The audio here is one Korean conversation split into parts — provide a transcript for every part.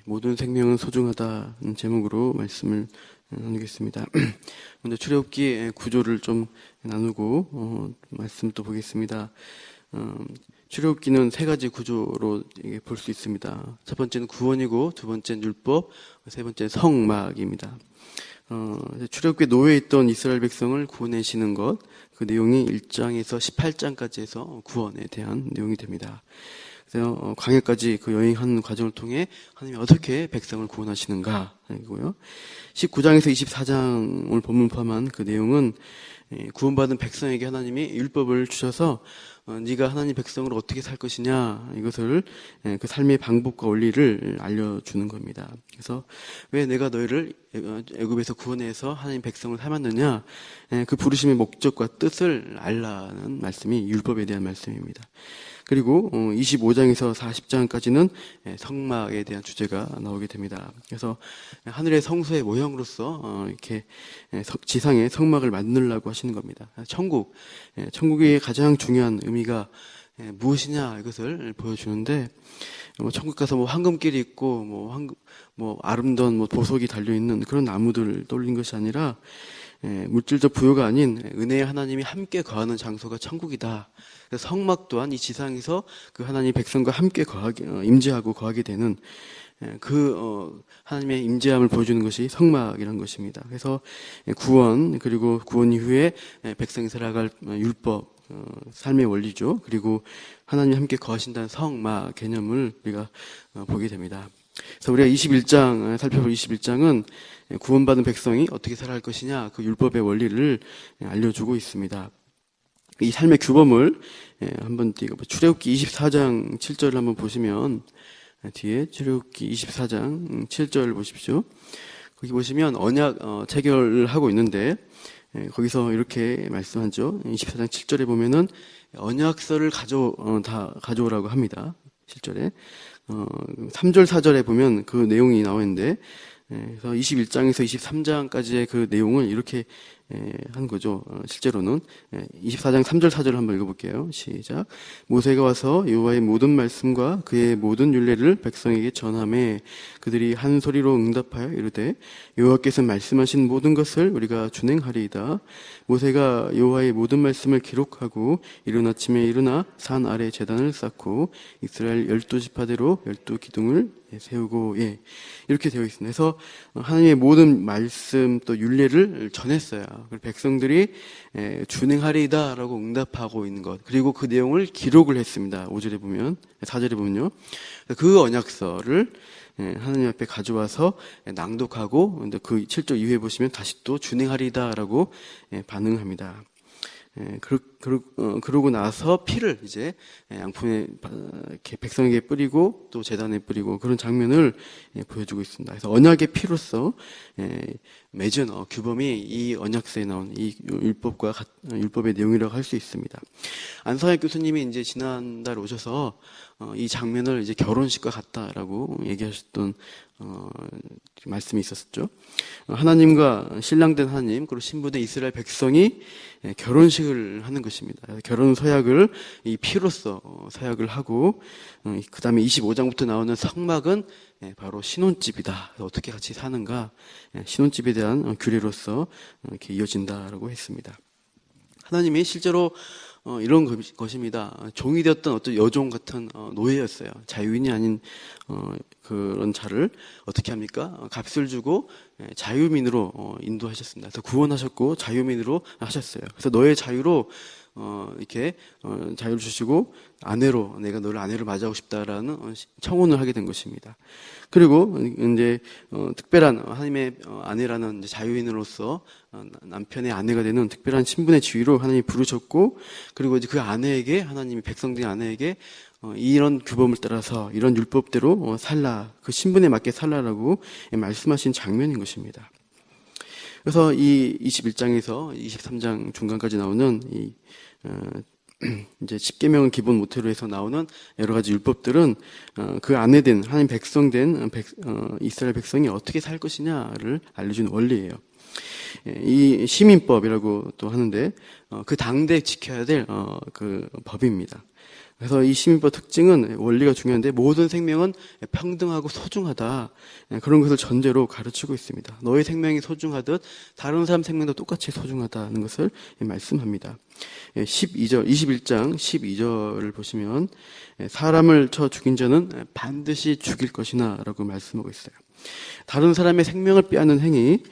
모든 생명은 소중하다는 제목으로 말씀을 나누겠습니다. 먼저 출애굽기 구조를 좀 나누고 말씀 또 보겠습니다. 출애굽기는 세 가지 구조로 볼 수 있습니다. 첫 번째는 구원이고, 두 번째는 율법, 세 번째는 성막입니다. 출애굽기에 놓여 있던 이스라엘 백성을 구원하시는 것, 그 내용이 1장에서 18장까지 해서 구원에 대한 내용이 됩니다. 그래서 광야까지 그 여행하는 과정을 통해 하나님이 어떻게 백성을 구원하시는가 이고요. 19장에서 24장을 본문 포함한 그 내용은 구원받은 백성에게 하나님이 율법을 주셔서 네가 하나님 백성으로 어떻게 살 것이냐, 이것을 그 삶의 방법과 원리를 알려주는 겁니다. 그래서 왜 내가 너희를 애굽에서 구원해서 하나님 백성을 삼았느냐, 그 부르심의 목적과 뜻을 알라는 말씀이 율법에 대한 말씀입니다. 그리고 25장에서 40장까지는 성막에 대한 주제가 나오게 됩니다. 그래서 하늘의 성소의 모형으로서 이렇게 지상에 성막을 만들려고 하시는 겁니다. 천국의 가장 중요한 의미가 무엇이냐, 이것을 보여주는데, 천국 가서 황금길이 있고 아름다운 보석이 달려 있는 그런 나무들을 떠올린 것이 아니라 물질적 부여가 아닌 은혜의 하나님이 함께 거하는 장소가 천국이다. 성막 또한 이 지상에서 그 하나님 백성과 함께 임재하고 거하게 되는 하나님의 임재함을 보여주는 것이 성막이라는 것입니다. 그래서 구원, 그리고 구원 이후에 백성이 살아갈 율법, 삶의 원리죠. 그리고 하나님이 함께 거하신다는 성막 개념을 우리가 보게 됩니다. 그래서 우리가 21장 살펴볼 21장은 구원받은 백성이 어떻게 살아갈 것이냐, 그 율법의 원리를 알려주고 있습니다. 이 삶의 규범을 한번 출애굽기 24장 7절을 한번 보시면, 뒤에 출애굽기 24장 7절 보십시오. 거기 보시면 언약 체결을 하고 있는데, 거기서 이렇게 말씀하죠. 24장 7절에 보면은 언약서를 가져오라고 합니다. 7절에 3절 4절에 보면 그 내용이 나와 있는데, 그래서 21장에서 23장까지의 그 내용을 이렇게 한 거죠. 실제로는 24장 3절 4절을 한번 읽어볼게요. 시작. 모세가 와서 여호와의 모든 말씀과 그의 모든 율례를 백성에게 전하매 그들이 한 소리로 응답하여 이르되 여호와께서 말씀하신 모든 것을 우리가 준행하리이다. 모세가 여호와의 모든 말씀을 기록하고 이른 아침에 일어나 산 아래 제단을 쌓고 이스라엘 12지파대로 12기둥을 세우고, 이렇게 되어 있습니다. 그래서 하나님의 모든 말씀 또 율례를 전했어요. 백성들이 준행하리이다라고 응답하고 있는 것, 그리고 그 내용을 기록을 했습니다. 5절에 보면, 4절에 보면요, 그 언약서를 하나님 앞에 가져와서 낭독하고, 그 7절 이후에 보시면 다시 또 준행하리이다라고 반응합니다. 그러고 나서 피를 이제 양푼에 이렇게 백성에게 뿌리고 또 제단에 뿌리고, 그런 장면을 보여주고 있습니다. 그래서 언약의 피로서 맺은 규범이 이 언약서에 나온 이 율법의 내용이라고 할 수 있습니다. 안성학 교수님이 이제 지난달 오셔서 이 장면을 이제 결혼식과 같다라고 얘기하셨던 말씀이 있었죠. 하나님과 신랑된 하나님, 그리고 신부된 이스라엘 백성이 결혼식을 하는 것입니다. 결혼 서약을 이 피로써 서약을 하고, 그 다음에 25장부터 나오는 성막은 바로 신혼집이다. 어떻게 같이 사는가, 신혼집에 대한 규례로서 이렇게 이어진다라고 했습니다. 하나님이 실제로 이런 것입니다. 종이 되었던 어떤 여종 같은 노예였어요. 자유인이 아닌 그런 자를 어떻게 합니까? 값을 주고 자유민으로 인도하셨습니다. 그래서 구원하셨고 자유민으로 하셨어요. 그래서 너의 자유로 이렇게 자유를 주시고 내가 너를 아내로 맞이하고 싶다라는 청혼을 하게 된 것입니다. 그리고 이제 특별한 하나님의 아내라는 이제 자유인으로서 남편의 아내가 되는 특별한 신분의 지위로 하나님이 부르셨고, 그리고 이제 그 아내에게, 하나님이 백성된 아내에게 이런 규범을 따라서 이런 율법대로 살라, 그 신분에 맞게 살라라고 말씀하신 장면인 것입니다. 그래서 이 21장에서 23장 중간까지 나오는 이제 10계명은 기본 모태로 해서 나오는 여러 가지 율법들은 그 안에 된 하나님 백성된 이스라엘 백성이 어떻게 살 것이냐를 알려주는 원리예요. 이 시민법이라고 또 하는데 그 당대 지켜야 될 그 법입니다. 그래서 이 시민법 특징은 원리가 중요한데 모든 생명은 평등하고 소중하다. 그런 것을 전제로 가르치고 있습니다. 너의 생명이 소중하듯 다른 사람 생명도 똑같이 소중하다는 것을 말씀합니다. 21장 12절을 보시면 사람을 쳐 죽인 자는 반드시 죽일 것이나 라고 말씀하고 있어요. 다른 사람의 생명을 빼앗는 행위,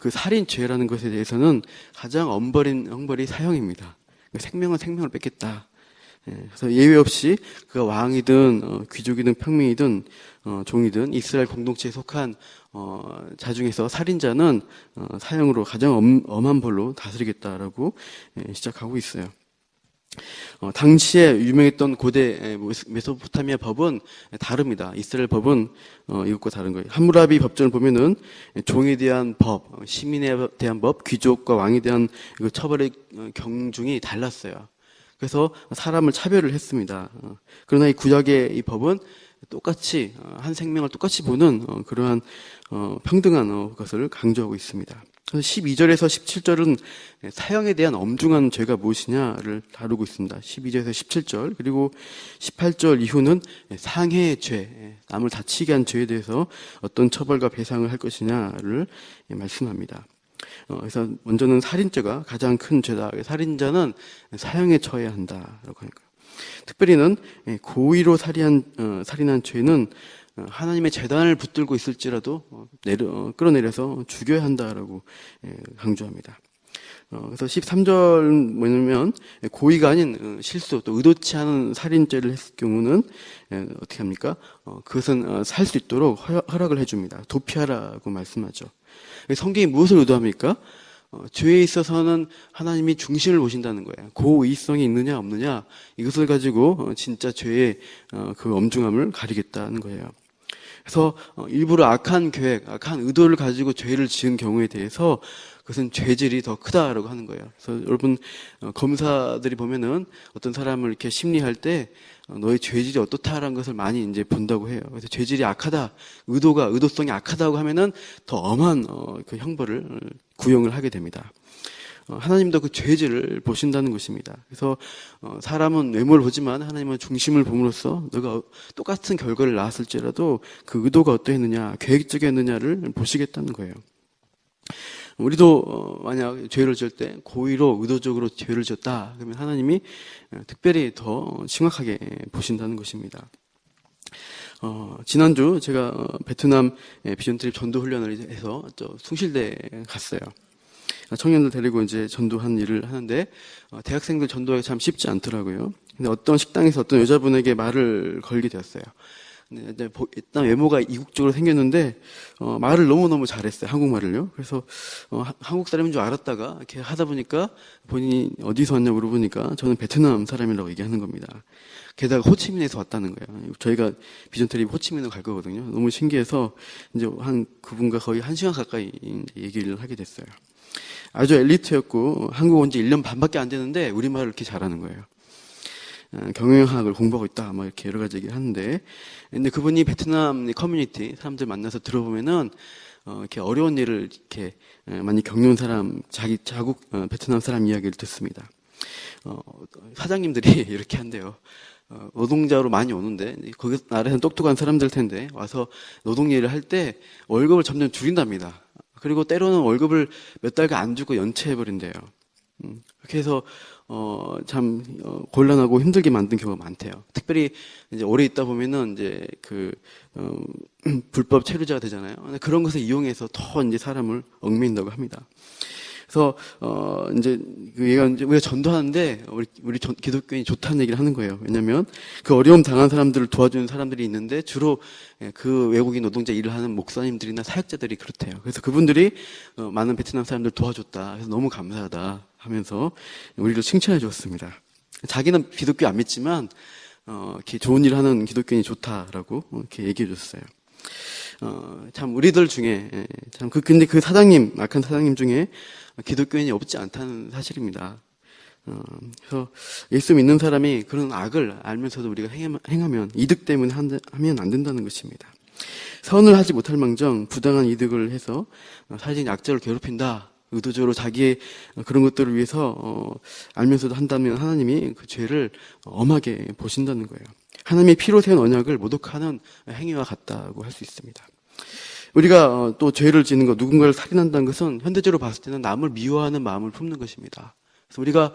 그 살인죄라는 것에 대해서는 가장 엄벌인 형벌이 사형입니다. 생명은 생명을 뺏겠다. 그래서 예외 없이 그가 왕이든 귀족이든 평민이든 종이든 이스라엘 공동체에 속한 자 중에서 살인자는 사형으로 가장 엄한 벌로 다스리겠다라고 시작하고 있어요. 당시에 유명했던 고대 메소포타미아 법은 다릅니다. 이스라엘 법은 이것과 다른 거예요. 함무라비 법전을 보면은 종에 대한 법, 시민에 대한 법, 귀족과 왕에 대한 처벌의 경중이 달랐어요. 그래서 사람을 차별을 했습니다. 그러나 이 구약의 이 법은 똑같이 한 생명을 똑같이 보는 그러한 평등한 것을 강조하고 있습니다. 12절에서 17절은 사형에 대한 엄중한 죄가 무엇이냐를 다루고 있습니다. 12절에서 17절 그리고 18절 이후는 상해의 죄, 남을 다치게 한 죄에 대해서 어떤 처벌과 배상을 할 것이냐를 말씀합니다. 그래서 먼저는 살인죄가 가장 큰 죄다. 살인자는 사형에 처해야 한다라고 하니까. 특별히는 고의로 살인한 죄는 하나님의 재단을 붙들고 있을지라도 끌어내려서 죽여야 한다라고 강조합니다. 그래서 13절 뭐냐면 고의가 아닌 실수 또 의도치 않은 살인죄를 했을 경우는 어떻게 합니까? 그것은 살 수 있도록 허락을 해줍니다. 도피하라고 말씀하죠. 성경이 무엇을 의도합니까? 죄에 있어서는 하나님이 중심을 보신다는 거예요. 고의성이 있느냐 없느냐 이것을 가지고 진짜 죄의 그 엄중함을 가리겠다는 거예요. 그래서 일부러 악한 계획, 악한 의도를 가지고 죄를 지은 경우에 대해서 그것은 죄질이 더 크다라고 하는 거예요. 그래서 여러분 검사들이 보면은 어떤 사람을 이렇게 심리할 때 너의 죄질이 어떻다라는 것을 많이 이제 본다고 해요. 그래서 죄질이 악하다, 의도성이 악하다고 하면은 더 엄한 그 형벌을 구형을 하게 됩니다. 하나님도 그 죄질을 보신다는 것입니다. 그래서 사람은 외모를 보지만 하나님은 중심을 봄으로써 너가 똑같은 결과를 낳았을지라도 그 의도가 어떠했느냐, 계획적이었느냐를 보시겠다는 거예요. 우리도 만약 죄를 지을 때 고의로 의도적으로 죄를 지었다 그러면 하나님이 특별히 더 심각하게 보신다는 것입니다. 지난주 제가 베트남 비전트립 전도 훈련을 해서 숭실대에 갔어요. 청년들 데리고 이제 전도한 일을 하는데 대학생들 전도하기 참 쉽지 않더라고요. 근데 어떤 식당에서 어떤 여자분에게 말을 걸게 되었어요. 근데 일단 외모가 이국적으로 생겼는데 말을 너무너무 잘했어요. 한국말을요. 그래서 한국 사람인 줄 알았다가 이렇게 하다 보니까 본인이 어디서 왔냐 물어보니까 저는 베트남 사람이라고 얘기하는 겁니다. 게다가 호치민에서 왔다는 거예요. 저희가 비전트립 호치민으로 갈 거거든요. 너무 신기해서 이제 그분과 거의 1시간 가까이 얘기를 하게 됐어요. 아주 엘리트였고 한국 온 지 1년 반밖에 안 됐는데 우리말을 이렇게 잘하는 거예요. 경영학을 공부하고 있다, 막 이렇게 여러 가지 얘기를 하는데, 근데 그분이 베트남 커뮤니티 사람들 만나서 들어보면은 이렇게 어려운 일을 이렇게 많이 겪는 사람, 자국 베트남 사람 이야기를 듣습니다. 사장님들이 이렇게 한대요. 노동자로 많이 오는데 거기 나라에서는 똑똑한 사람들 텐데 와서 노동 일을 할 때 월급을 점점 줄인답니다. 그리고 때로는 월급을 몇 달간 안 주고 연체해버린대요. 그렇게 해서 참 곤란하고 힘들게 만든 경우가 많대요. 특별히 이제 오래 있다 보면은 이제 불법 체류자가 되잖아요. 그런 것을 이용해서 더 이제 사람을 얽매인다고 합니다. 그래서 이제 얘가 이제 우리가 전도하는데 우리 기독교인이 좋다는 얘기를 하는 거예요. 왜냐하면 그 어려움 당한 사람들을 도와주는 사람들이 있는데 주로 그 외국인 노동자 일을 하는 목사님들이나 사역자들이 그렇대요. 그래서 그분들이 많은 베트남 사람들 도와줬다. 그래서 너무 감사하다 하면서 우리를 칭찬해 주었습니다. 자기는 기독교 안 믿지만 이렇게 좋은 일을 하는 기독교인이 좋다라고 이렇게 얘기해 줬어요. 참 우리들 중에 근데 그 사장님, 악한 사장님 중에 기독교인이 없지 않다는 사실입니다. 그래서 예수 믿는 사람이 그런 악을 알면서도 우리가 행하면 이득 때문에 하면 안 된다는 것입니다. 선을 하지 못할 망정 부당한 이득을 해서 사실 약자를 괴롭힌다. 의도적으로 자기의 그런 것들을 위해서 알면서도 한다면 하나님이 그 죄를 엄하게 보신다는 거예요. 하나님의 피로 세운 언약을 모독하는 행위와 같다고 할 수 있습니다. 우리가 또 죄를 지는 것, 누군가를 살인한다는 것은 현대적으로 봤을 때는 남을 미워하는 마음을 품는 것입니다. 그래서 우리가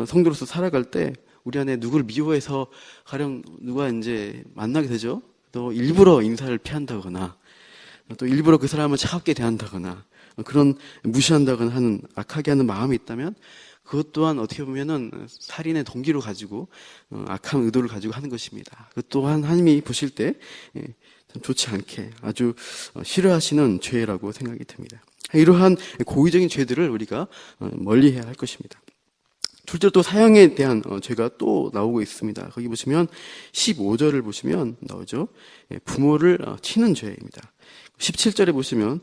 성도로서 살아갈 때 우리 안에 누구를 미워해서 가령 누가 이제 만나게 되죠. 또 일부러 인사를 피한다거나 또 일부러 그 사람을 차갑게 대한다거나 그런 무시한다거나 하는 악하게 하는 마음이 있다면 그것 또한 어떻게 보면은 살인의 동기로 가지고 악한 의도를 가지고 하는 것입니다. 그것 또한 하나님이 보실 때 참 좋지 않게 아주 싫어하시는 죄라고 생각이 듭니다. 이러한 고의적인 죄들을 우리가 멀리해야 할 것입니다. 둘째로 또 사형에 대한 죄가 또 나오고 있습니다. 거기 보시면 15절을 보시면 나오죠. 부모를 치는 죄입니다. 17절에 보시면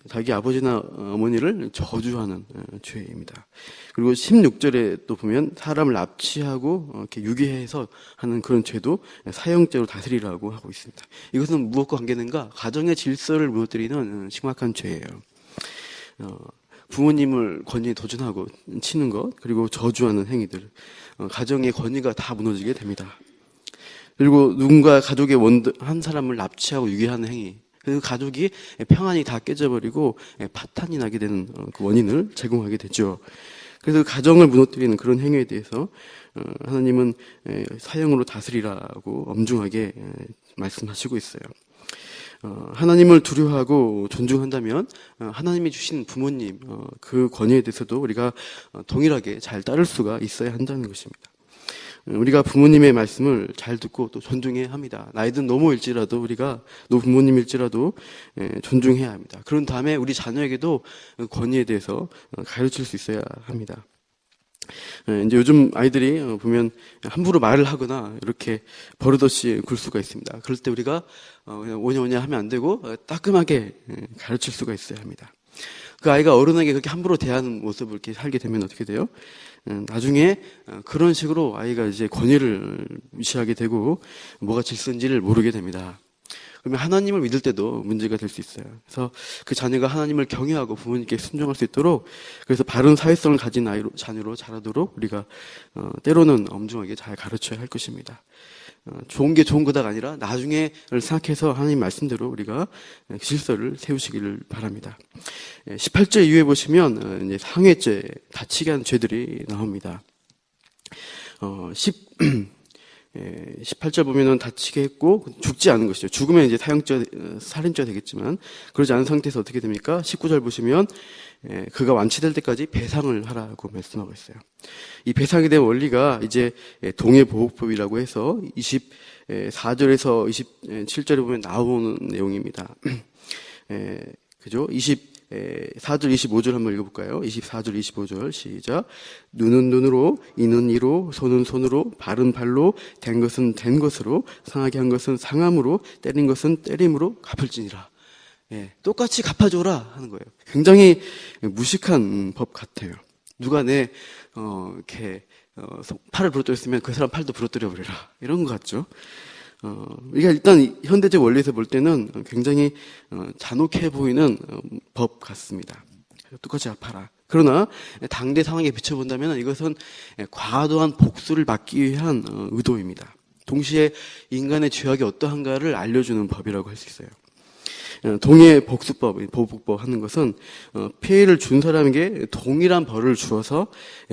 자기 아버지나 어머니를 저주하는 죄입니다. 그리고 16절에 또 보면 사람을 납치하고 이렇게 유괴해서 하는 그런 죄도 사형죄로 다스리라고 하고 있습니다. 이것은 무엇과 관계는가? 가정의 질서를 무너뜨리는 심각한 죄예요. 부모님을 권위에 도전하고 치는 것, 그리고 저주하는 행위들, 가정의 권위가 다 무너지게 됩니다. 그리고 누군가 가족의 한 사람을 납치하고 유괴하는 행위, 그 가족이 평안이 다 깨져버리고 파탄이 나게 되는 그 원인을 제공하게 되죠. 그래서 가정을 무너뜨리는 그런 행위에 대해서 하나님은 사형으로 다스리라고 엄중하게 말씀하시고 있어요. 하나님을 두려워하고 존중한다면 하나님이 주신 부모님 그 권위에 대해서도 우리가 동일하게 잘 따를 수가 있어야 한다는 것입니다. 우리가 부모님의 말씀을 잘 듣고 또 존중해야 합니다. 나이든 노모일지라도 우리가 노부모님일지라도 존중해야 합니다. 그런 다음에 우리 자녀에게도 권위에 대해서 가르칠 수 있어야 합니다. 이제 요즘 아이들이 보면 함부로 말을 하거나 이렇게 버릇없이 굴 수가 있습니다. 그럴 때 우리가 그냥 오냐오냐 하면 안 되고 따끔하게 가르칠 수가 있어야 합니다. 그 아이가 어른에게 그렇게 함부로 대하는 모습을 이렇게 살게 되면 어떻게 돼요? 나중에 그런 식으로 아이가 이제 권위를 무시하게 되고 뭐가 질서인지를 모르게 됩니다. 그러면 하나님을 믿을 때도 문제가 될 수 있어요. 그래서 그 자녀가 하나님을 경외하고 부모님께 순종할 수 있도록, 그래서 바른 사회성을 가진 자녀로 자라도록 우리가 때로는 엄중하게 잘 가르쳐야 할 것입니다. 좋은 게 좋은 거다가 아니라 나중에를 생각해서 하나님 말씀대로 우리가 질서를 세우시기를 바랍니다. 18절 이후에 보시면 이제 상해죄, 다치게 하는 죄들이 나옵니다. 18절 보면은 다치게 했고 죽지 않은 것이죠. 죽으면 이제 사형죄, 살인죄 되겠지만 그러지 않은 상태에서 어떻게 됩니까? 19절 보시면 그가 완치될 때까지 배상을 하라고 말씀하고 있어요. 이 배상에 대한 원리가 이제 동해보호법이라고 해서 24절에서 27절에 보면 나오는 내용입니다. 그죠? 4절 25절 한번 읽어볼까요? 24절 25절 시작. 눈은 눈으로, 이는 이로, 손은 손으로, 발은 발로, 된 것은 된 것으로, 상하게 한 것은 상함으로, 때린 것은 때림으로 갚을지니라. 똑같이 갚아줘라 하는 거예요. 굉장히 무식한 법 같아요. 누가 이렇게 팔을 부러뜨렸으면 그 사람 팔도 부러뜨려 버려라, 이런 것 같죠. 우리가 일단 현대적 원리에서 볼 때는 굉장히 잔혹해 보이는 법 같습니다. 똑같이 갚아라. 그러나 당대 상황에 비춰본다면 이것은 과도한 복수를 막기 위한 의도입니다. 동시에 인간의 죄악이 어떠한가를 알려주는 법이라고 할 수 있어요. 동해 복수법, 보복법 하는 것은 피해를 준 사람에게 동일한 벌을 주어서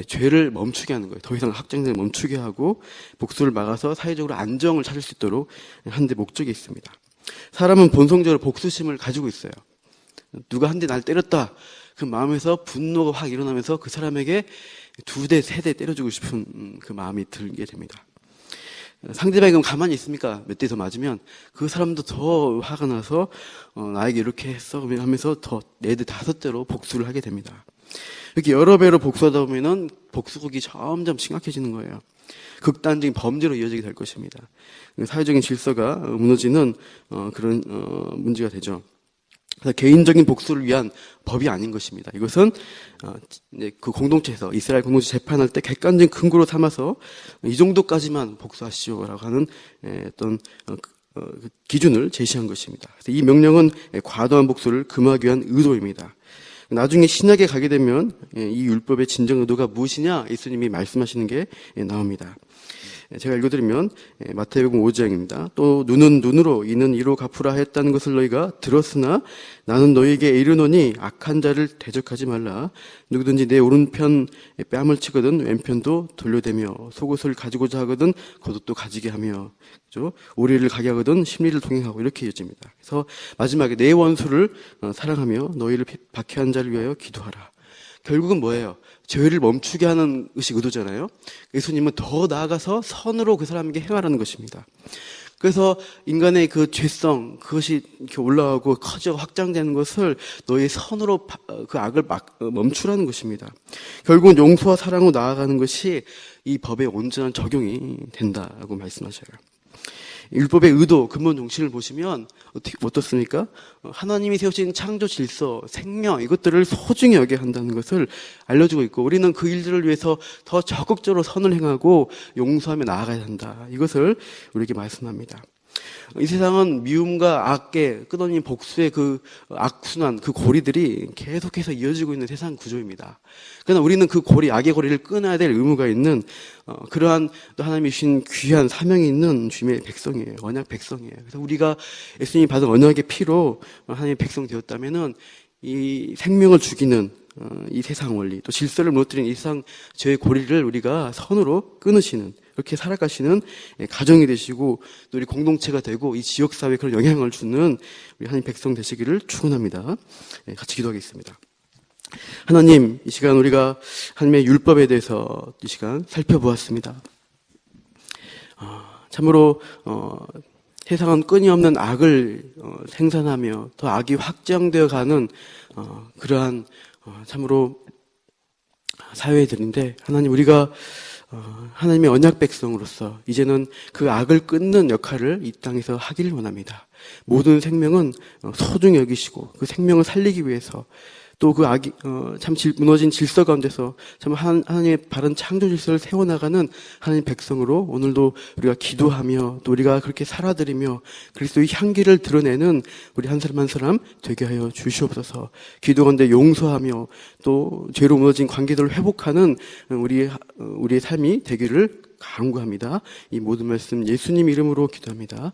죄를 멈추게 하는 거예요. 더 이상 확장을 멈추게 하고 복수를 막아서 사회적으로 안정을 찾을 수 있도록 하는 데 목적이 있습니다. 사람은 본성적으로 복수심을 가지고 있어요. 누가 한 대 날 때렸다, 그 마음에서 분노가 확 일어나면서 그 사람에게 2대, 3대 때려주고 싶은 그 마음이 들게 됩니다. 상대방이 그럼 가만히 있습니까? 몇 대 더 맞으면 그 사람도 더 화가 나서 나에게 이렇게 했어 하면서 더 4대, 5대로 복수를 하게 됩니다. 이렇게 여러 배로 복수하다 보면은 복수극이 점점 심각해지는 거예요. 극단적인 범죄로 이어지게 될 것입니다. 사회적인 질서가 무너지는 그런 문제가 되죠. 그래서 개인적인 복수를 위한 법이 아닌 것입니다. 이것은 그 공동체에서 이스라엘 공동체 재판할 때 객관적인 근거로 삼아서 이 정도까지만 복수하시오라고 하는 어떤 기준을 제시한 것입니다. 그래서 이 명령은 과도한 복수를 금하기 위한 의도입니다. 나중에 신약에 가게 되면 이 율법의 진정 의도가 무엇이냐 예수님이 말씀하시는 게 나옵니다. 제가 읽어드리면 마태복음 5장입니다. 또 눈은 눈으로 이는 이로 갚으라 했다는 것을 너희가 들었으나 나는 너희에게 이르노니 악한 자를 대적하지 말라. 누구든지 내 오른편 뺨을 치거든 왼편도 돌려대며 속옷을 가지고자 하거든 겉옷도 가지게 하며 그죠? 오리를 가게 하거든 심리를 통행하고 이렇게 이어집니다. 그래서 마지막에 내 원수를 사랑하며 너희를 박해한 자를 위하여 기도하라. 결국은 뭐예요? 죄를 멈추게 하는 것이 의도잖아요. 예수님은 더 나아가서 선으로 그 사람에게 행하라는 것입니다. 그래서 인간의 그 죄성, 그것이 이렇게 올라가고 커져 확장되는 것을 너의 선으로 그 악을 멈추라는 것입니다. 결국은 용서와 사랑으로 나아가는 것이 이 법의 온전한 적용이 된다고 말씀하셔요. 율법의 의도, 근본 정신을 보시면 어떻습니까? 하나님이 세우신 창조 질서, 생명 이것들을 소중히 여겨야 한다는 것을 알려주고 있고 우리는 그 일들을 위해서 더 적극적으로 선을 행하고 용서하며 나아가야 한다. 이것을 우리에게 말씀합니다. 이 세상은 미움과 악의 끝없는 복수의 그 악순환, 그 고리들이 계속해서 이어지고 있는 세상 구조입니다. 그러나 우리는 그 고리, 악의 고리를 끊어야 될 의무가 있는 그러한 하나님이 주신 귀한 사명이 있는 주님의 백성이에요. 언약 백성이에요. 그래서 우리가 예수님이 받은 언약의 피로 하나님의 백성 되었다면은 이 생명을 죽이는 이 세상 원리, 또 질서를 무너뜨리는 이 세상 죄의 고리를 우리가 선으로 끊으시는 그렇게 살아가시는 가정이 되시고 또 우리 공동체가 되고 이 지역사회에 그런 영향을 주는 우리 하나님 백성 되시기를 축원합니다. 같이 기도하겠습니다. 하나님, 이 시간 우리가 하나님의 율법에 대해서 이 시간 살펴보았습니다. 참으로 세상은 끊임없는 악을 생산하며 더 악이 확장되어 가는 그러한 참으로 사회들인데 하나님 우리가 하나님의 언약 백성으로서 이제는 그 악을 끊는 역할을 이 땅에서 하기를 원합니다. 모든 생명은 소중히 여기시고 그 생명을 살리기 위해서 또 그 악이 참 무너진 질서 가운데서 참 하나님의 바른 창조 질서를 세워나가는 하나님 백성으로 오늘도 우리가 기도하며 또 우리가 그렇게 살아드리며 그리스도의 향기를 드러내는 우리 한 사람 한 사람 되게 하여 주시옵소서. 기도 가운데 용서하며 또 죄로 무너진 관계들을 회복하는 우리의 삶이 되기를 간구합니다. 이 모든 말씀 예수님 이름으로 기도합니다.